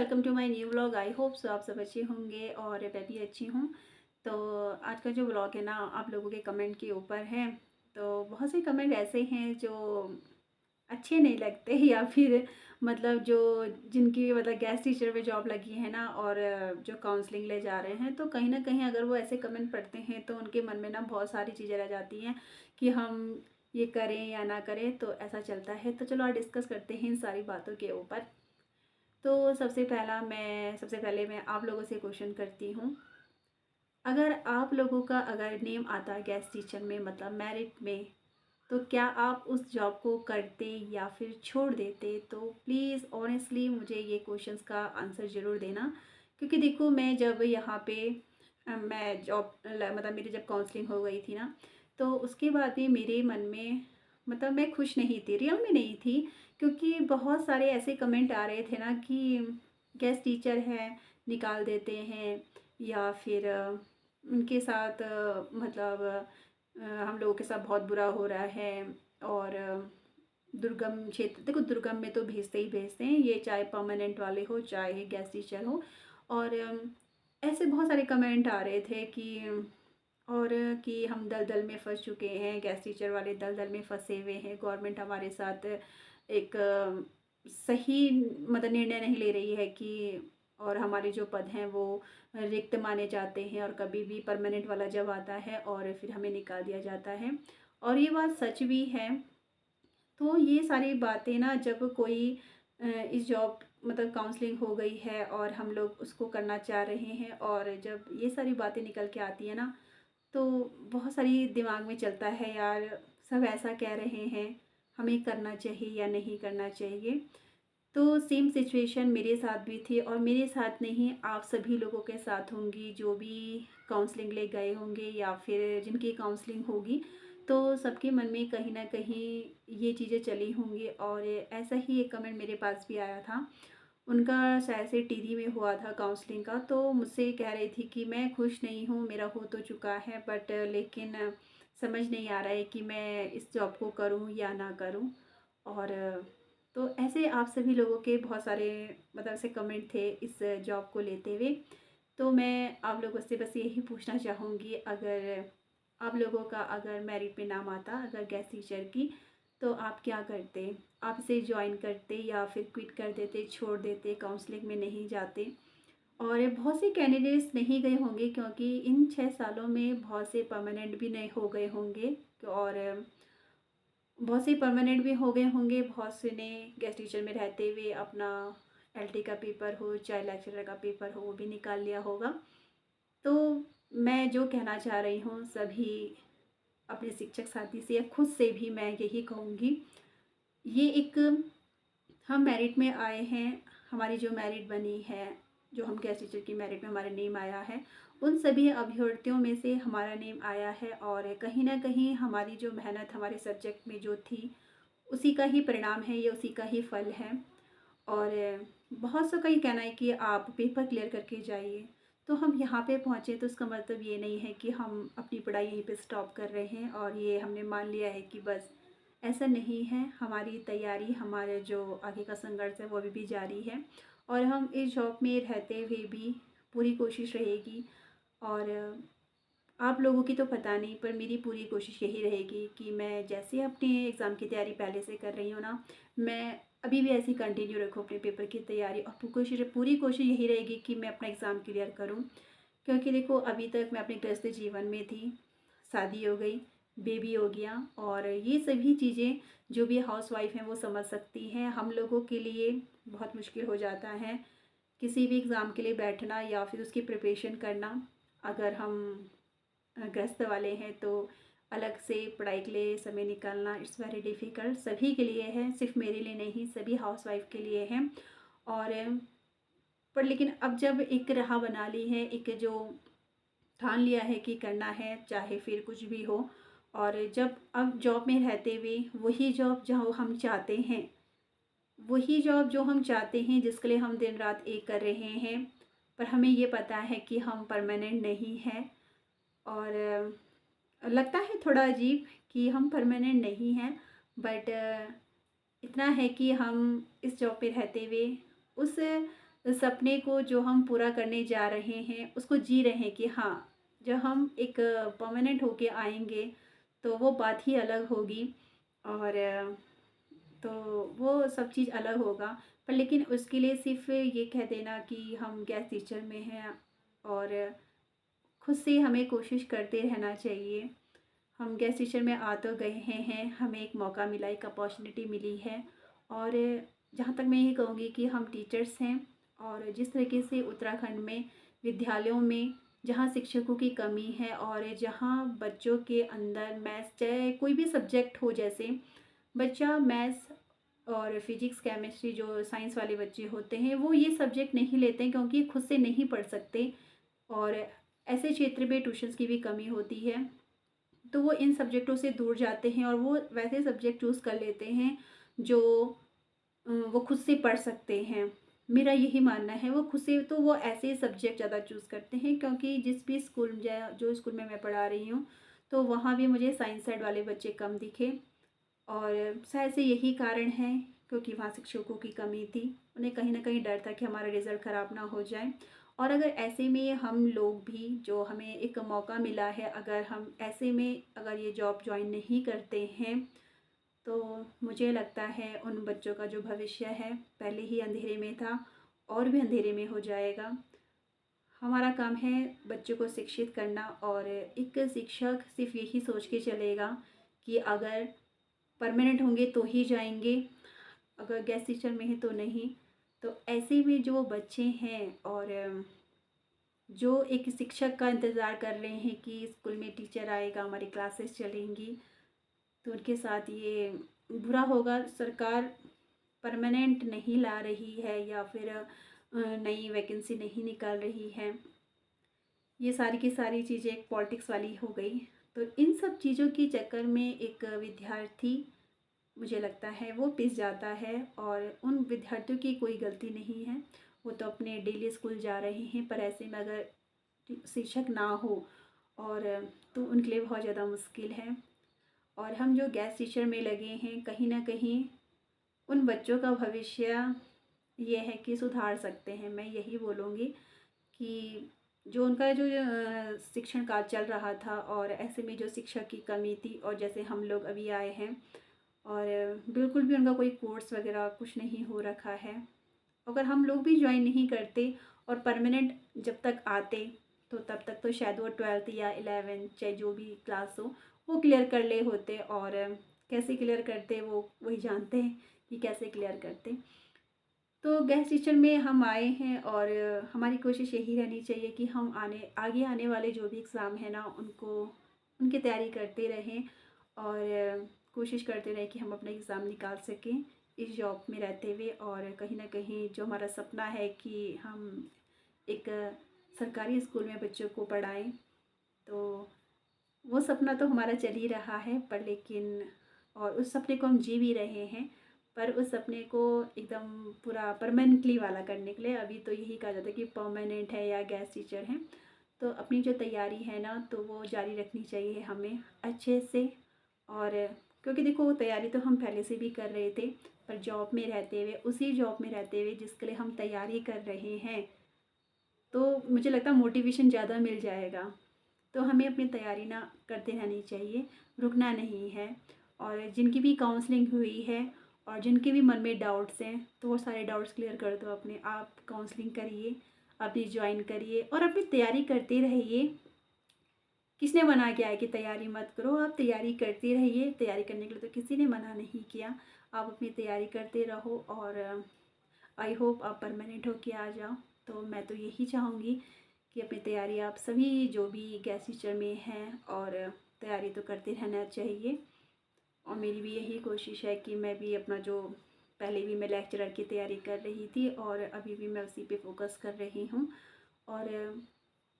Welcome to my new vlog. I hope so आप सब अच्छे होंगे और मैं भी अच्छी हूँ। तो आज का जो व्लॉग है ना, आप लोगों के कमेंट के ऊपर है। तो बहुत से कमेंट ऐसे हैं जो अच्छे नहीं लगते या फिर मतलब जो जिनकी मतलब गेस्ट टीचर में जॉब लगी है ना, और जो काउंसलिंग ले जा रहे हैं, तो कहीं ना कहीं अगर वो ऐसे कमेंट पढ़ते हैं तो उनके मन में ना बहुत सारी चीज़ें रह जाती हैं कि हम ये करें या ना करें। तो ऐसा चलता है। तो चलो आज डिस्कस करते हैं इन सारी बातों के ऊपर। तो सबसे पहले मैं आप लोगों से क्वेश्चन करती हूँ। अगर आप लोगों का अगर नेम आता गेस्ट टीचर में मतलब मेरिट में, तो क्या आप उस जॉब को करते या फिर छोड़ देते? तो प्लीज़ ऑनेस्टली मुझे ये क्वेश्चंस का आंसर ज़रूर देना। क्योंकि देखो, मैं जब यहाँ पे मैं जॉब मतलब मेरी जब काउंसलिंग हो गई थी ना, तो उसके बाद भी मेरे मन में मतलब मैं खुश नहीं थी, रियल में नहीं थी। क्योंकि बहुत सारे ऐसे कमेंट आ रहे थे ना कि गेस्ट टीचर हैं, निकाल देते हैं, या फिर उनके साथ मतलब हम लोगों के साथ बहुत बुरा हो रहा है। और दुर्गम क्षेत्र, देखो दुर्गम में तो भेजते हैं, ये चाहे परमानेंट वाले हो चाहे गेस्ट टीचर हो। और ऐसे बहुत सारे कमेंट आ रहे थे कि और कि हम दलदल में फंस चुके हैं, गेस्ट टीचर वाले दलदल में फंसे हुए हैं, गवर्नमेंट हमारे साथ एक सही मतलब निर्णय नहीं ले रही है कि और हमारे जो पद हैं वो रिक्त माने जाते हैं, और कभी भी परमानेंट वाला जब आता है और फिर हमें निकाल दिया जाता है। और ये बात सच भी है। तो ये सारी बातें ना, जब कोई इस जॉब मतलब काउंसलिंग हो गई है और हम लोग उसको करना चाह रहे हैं, और जब ये सारी बातें निकल के आती है ना, तो बहुत सारी दिमाग में चलता है, यार सब ऐसा कह रहे हैं, हमें करना चाहिए या नहीं करना चाहिए। तो सेम सिचुएशन मेरे साथ भी थी, और मेरे साथ नहीं आप सभी लोगों के साथ होंगी जो भी काउंसलिंग ले गए होंगे या फिर जिनकी काउंसलिंग होगी। तो सबके मन में कहीं ना कहीं ये चीज़ें चली होंगी। और ऐसा ही एक कमेंट मेरे पास भी आया था। उनका शायद से टीवी में हुआ था काउंसलिंग का, तो मुझसे कह रही थी कि मैं खुश नहीं हूँ, मेरा हो तो चुका है बट लेकिन समझ नहीं आ रहा है कि मैं इस जॉब को करूँ या ना करूँ। और तो ऐसे आप सभी लोगों के बहुत सारे मतलब ऐसे कमेंट थे इस जॉब को लेते हुए। तो मैं आप लोगों से बस यही पूछना चाहूँगी, अगर आप लोगों का अगर मेरिट में नाम आता अगर गेस्ट टीचर की, तो आप क्या करते? आप इसे ज्वाइन करते या फिर क्विट कर देते, छोड़ देते, काउंसलिंग में नहीं जाते? और बहुत से कैंडिडेट्स नहीं गए होंगे क्योंकि इन 6 सालों में बहुत से परमानेंट भी नहीं हो गए होंगे, और बहुत से परमानेंट भी हो गए होंगे, बहुत से ने गेस्ट टीचर में रहते हुए अपना एलटी का पेपर हो चाहे लेक्चरर का पेपर हो वो भी निकाल लिया होगा। तो मैं जो कहना चाह रही हूँ सभी अपने शिक्षक साथी से या खुद से भी मैं यही कहूँगी, ये एक हम मेरिट में आए हैं, हमारी जो मेरिट बनी है, जो हम गेस्ट टीचर की मेरिट में हमारा नेम आया है, उन सभी अभ्यर्थियों में से हमारा नेम आया है। और कहीं ना कहीं हमारी जो मेहनत हमारे सब्जेक्ट में जो थी, उसी का ही परिणाम है, ये उसी का ही फल है। और बहुत सा का ये कहना है कि आप पेपर क्लियर करके जाइए। तो हम यहाँ पे पहुँचे तो उसका मतलब ये नहीं है कि हम अपनी पढ़ाई यहीं पे स्टॉप कर रहे हैं और ये हमने मान लिया है कि बस। ऐसा नहीं है, हमारी तैयारी, हमारे जो आगे का संघर्ष है वो अभी भी जारी है। और हम इस जॉब में रहते हुए भी पूरी कोशिश रहेगी। और आप लोगों की तो पता नहीं, पर मेरी पूरी कोशिश यही रहेगी कि मैं जैसे अपने एग्ज़ाम की तैयारी पहले से कर रही हूँ ना, मैं अभी भी ऐसी कंटिन्यू रखूँ अपने पेपर की तैयारी। और पूरी कोशिश यही रहेगी कि मैं अपना एग्ज़ाम क्लियर करूँ। क्योंकि देखो, अभी तक मैं अपने गृहस्थ जीवन में थी, शादी हो गई, बेबी हो गया, और ये सभी चीज़ें जो भी हाउसवाइफ हैं वो समझ सकती हैं। हम लोगों के लिए बहुत मुश्किल हो जाता है किसी भी एग्ज़ाम के लिए बैठना या फिर उसकी प्रिपरेशन करना। अगर हम गृहस्थ वाले हैं तो अलग से पढ़ाई के लिए समय निकालना इट्स वेरी डिफ़िकल्ट, सभी के लिए है, सिर्फ मेरे लिए नहीं, सभी हाउसवाइफ के लिए है। और पर लेकिन अब जब एक राह बना ली है, एक जो ठान लिया है कि करना है चाहे फिर कुछ भी हो, और जब अब जॉब में रहते हुए वही जॉब जो हम चाहते हैं, वही जॉब जो हम चाहते हैं, जिसके लिए हम दिन रात एक कर रहे हैं, पर हमें ये पता है कि हम परमानेंट नहीं हैं। और लगता है थोड़ा अजीब कि हम परमानेंट नहीं हैं, बट इतना है कि हम इस जॉब पे रहते हुए उस सपने को जो हम पूरा करने जा रहे हैं उसको जी रहे हैं कि हाँ, जब हम एक परमानेंट होके आएँगे तो वो बात ही अलग होगी। और तो वो सब चीज़ अलग होगा। पर लेकिन उसके लिए सिर्फ़ ये कह देना कि हम गेस्ट टीचर में हैं और खुद से हमें कोशिश करते रहना चाहिए। हम गेस्ट टीचर में आ तो गए हैं, हमें एक मौका मिला, एक अपॉर्चुनिटी मिली है। और जहाँ तक मैं ये कहूँगी कि हम टीचर्स हैं और जिस तरीके से उत्तराखंड में विद्यालयों में जहाँ शिक्षकों की कमी है और जहाँ बच्चों के अंदर मैथ्स, चाहे कोई भी सब्जेक्ट हो, जैसे बच्चा मैथ्स और फिजिक्स, केमिस्ट्री, जो साइंस वाले बच्चे होते हैं वो ये सब्जेक्ट नहीं लेते हैं क्योंकि खुद से नहीं पढ़ सकते। और ऐसे क्षेत्र में ट्यूशन्स की भी कमी होती है, तो वो इन सब्जेक्टों से दूर जाते हैं और वो वैसे सब्जेक्ट चूज़ कर लेते हैं जो वो खुद से पढ़ सकते हैं। मेरा यही मानना है, वो खुद से तो वो ऐसे सब्जेक्ट ज़्यादा चूज़ करते हैं क्योंकि जिस भी स्कूल जो स्कूल में मैं पढ़ा रही हूँ, तो वहाँ भी मुझे साइंस साइड वाले बच्चे कम दिखे। और शायद से यही कारण है क्योंकि वहाँ शिक्षकों की कमी थी। उन्हें कहीं न कहीं डर था कि हमारा रिज़ल्ट ख़राब ना हो जाए। और अगर ऐसे में हम लोग भी, जो हमें एक मौका मिला है, अगर हम ऐसे में अगर ये जॉब जॉइन नहीं करते हैं, तो मुझे लगता है उन बच्चों का जो भविष्य है पहले ही अंधेरे में था और भी अंधेरे में हो जाएगा। हमारा काम है बच्चों को शिक्षित करना। और एक शिक्षक सिर्फ़ यही सोच के चलेगा कि अगर परमानेंट होंगे तो ही जाएँगे, अगर गेस्ट टीचर में है तो नहीं। तो ऐसे में जो बच्चे हैं और जो एक शिक्षक का इंतज़ार कर रहे हैं कि स्कूल में टीचर आएगा, हमारी क्लासेस चलेंगी, तो उनके साथ ये बुरा होगा। सरकार परमानेंट नहीं ला रही है या फिर नई वैकेंसी नहीं निकाल रही है। ये सारी की सारी चीज़ें एक पॉलिटिक्स वाली हो गई। तो इन सब चीज़ों के चक्कर में एक विद्यार्थी, मुझे लगता है, वो पिस जाता है। और उन विद्यार्थियों की कोई गलती नहीं है, वो तो अपने डेली स्कूल जा रहे हैं। पर ऐसे में अगर शिक्षक ना हो और तो उनके लिए बहुत ज़्यादा मुश्किल है। और हम जो गेस्ट टीचर में लगे हैं, कहीं न कहीं उन बच्चों का भविष्य ये है कि सुधार सकते हैं। मैं यही बोलूँगी कि जो उनका जो शिक्षण काल चल रहा था और ऐसे में जो शिक्षक की कमी थी, और जैसे हम लोग अभी आए हैं और बिल्कुल भी उनका कोई कोर्स वगैरह कुछ नहीं हो रखा है। अगर हम लोग भी ज्वाइन नहीं करते और परमानेंट जब तक आते, तो तब तक तो शायद वो 12th या 11th, चाहे जो भी क्लास हो, वो क्लियर कर ले होते। और कैसे क्लियर करते वो वही जानते हैं कि कैसे क्लियर करते। तो गेस्ट टीचर में हम आए हैं और हमारी कोशिश यही रहनी चाहिए कि हम आगे आने वाले जो भी एग्ज़ाम है ना, उनको उनकी तैयारी करते रहें और कोशिश करते रहें कि हम अपना एग्ज़ाम निकाल सकें इस जॉब में रहते हुए। और कहीं न कहीं जो हमारा सपना है कि हम एक सरकारी स्कूल में बच्चों को पढ़ाएँ, तो वो सपना तो हमारा चल ही रहा है। पर लेकिन और उस सपने को हम जी भी रहे हैं। पर उस सपने को एकदम पूरा परमानेंटली वाला करने के लिए अभी तो यही कहा जाता है कि परमानेंट है या गेस्ट टीचर हैं, तो अपनी जो तैयारी है ना, तो वो जारी रखनी चाहिए हमें अच्छे से। और क्योंकि देखो, वो तैयारी तो हम पहले से भी कर रहे थे, पर जॉब में रहते हुए, उसी जॉब में रहते हुए जिसके लिए हम तैयारी कर रहे हैं, तो मुझे लगता है मोटिवेशन ज़्यादा मिल जाएगा। तो हमें अपनी तैयारी ना करते रहनी चाहिए, रुकना नहीं है। और जिनकी भी काउंसलिंग हुई है और जिनके भी मन में डाउट्स हैं, तो वो सारे डाउट्स क्लियर कर दो अपने आप। काउंसलिंग करिए, अपनी ज्वाइन करिए और अपनी तैयारी करते रहिए। किसने मना किया है कि तैयारी मत करो? आप तैयारी करते रहिए, तैयारी करने के लिए तो किसी ने मना नहीं किया। आप अपनी तैयारी करते रहो और आई होप आप परमानेंट होके आ जाओ। तो मैं तो यही चाहूँगी कि अपनी तैयारी आप सभी जो भी गेस्ट टीचर में हैं, और तैयारी तो करते रहना चाहिए। और मेरी भी यही कोशिश है कि मैं भी अपना जो, पहले भी मैं लेक्चरर की तैयारी कर रही थी और अभी भी मैं उसी पे फोकस कर रही हूँ। और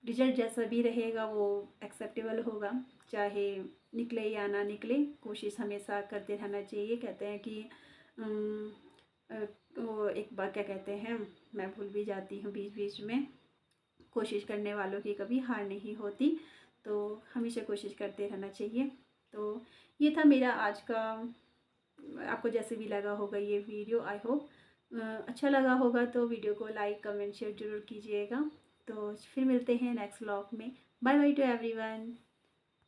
रिज़ल्ट जैसा भी रहेगा वो एक्सेप्टेबल होगा, चाहे निकले या ना निकले। कोशिश हमेशा करते रहना चाहिए। कहते हैं कि अम, अ, वो एक बार क्या कहते हैं, मैं भूल भी जाती हूँ बीच बीच में, कोशिश करने वालों की कभी हार नहीं होती। तो हमेशा कोशिश करते रहना चाहिए। तो ये था मेरा आज का, आपको जैसे भी लगा होगा ये वीडियो, आई होप अच्छा लगा होगा तो वीडियो को लाइक कमेंट शेयर ज़रूर कीजिएगा। तो फिर मिलते हैं नेक्स्ट व्लॉग में। Bye bye to everyone.